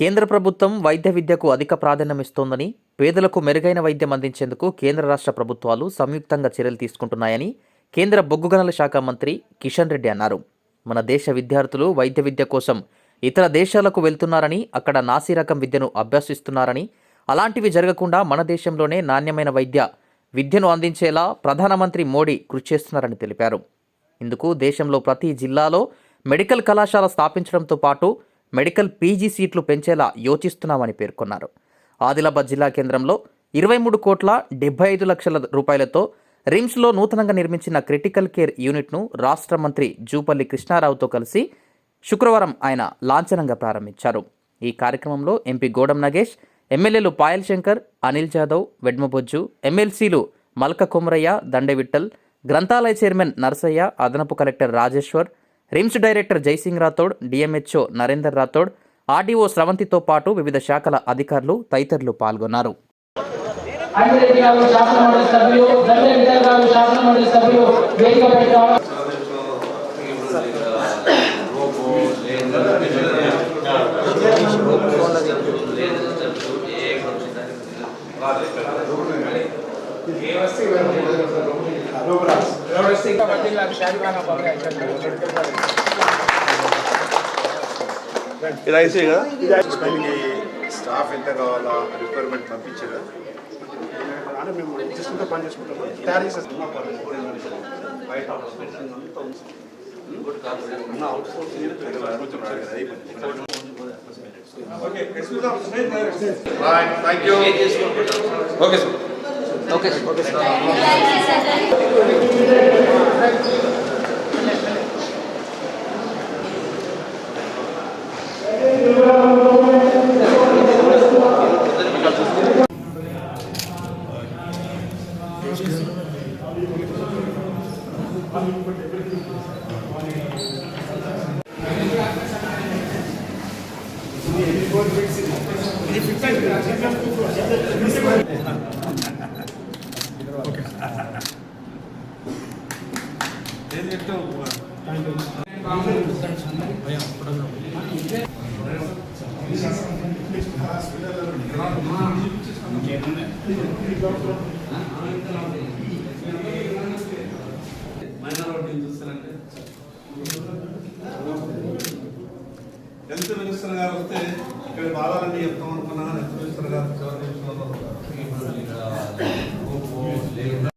కేంద్ర ప్రభుత్వం వైద్య విద్యకు అధిక ప్రాధాన్యం ఇస్తోందని, పేదలకు మెరుగైన వైద్యం అందించేందుకు కేంద్ర రాష్ట్ర ప్రభుత్వాలు సంయుక్తంగా చర్యలు తీసుకుంటున్నాయని కేంద్ర బొగ్గు గనుల శాఖ మంత్రి కిషన్ రెడ్డి అన్నారు. మన దేశ విద్యార్థులు వైద్య విద్య కోసం ఇతర దేశాలకు వెళ్తున్నారని, అక్కడ నాసీ రకం విద్యను అభ్యసిస్తున్నారని, అలాంటివి జరగకుండా మన దేశంలోనే నాణ్యమైన విద్యను అందించేలా ప్రధానమంత్రి మోడీ కృషి చేస్తున్నారని తెలిపారు. ఇందుకు దేశంలో ప్రతి జిల్లాలో మెడికల్ కళాశాల స్థాపించడంతో పాటు మెడికల్ పీజీ సీట్లు పెంచేలా యోచిస్తున్నామని పేర్కొన్నారు. ఆదిలాబాద్ జిల్లా కేంద్రంలో 23,75,00,000 రూపాయలతో రిమ్స్లో నూతనంగా నిర్మించిన క్రిటికల్ కేర్ యూనిట్ను రాష్ట్ర మంత్రి జూపల్లి కృష్ణారావుతో కలిసి శుక్రవారం ఆయన లాంఛనంగా ప్రారంభించారు. ఈ కార్యక్రమంలో ఎంపీ గోడం నగేష్, ఎమ్మెల్యేలు పాయల్ శంకర్, అనిల్ జాదవ్, వెడ్మబొజ్జు, ఎమ్మెల్సీలు మల్క కొమరయ్య, దండే విఠల్, గ్రంథాలయ చైర్మన్ నర్సయ్య, అదనపు collector Rajeshwar, RIMS director Jaisingh Rathod, DMHO Narender Rathod, RDO స్రవంతితో పాటు వివిధ శాఖల అధికారులు తదితరులు పాల్గొన్నారు. స్టాఫ్ ఎంత కావాలా రిక్వైర్మెంట్ పంపించారు. మేము చేసుకుంటూ పని చేసుకుంటాం, తయారు చేసేస్తాం. Okay sir. Okay sir.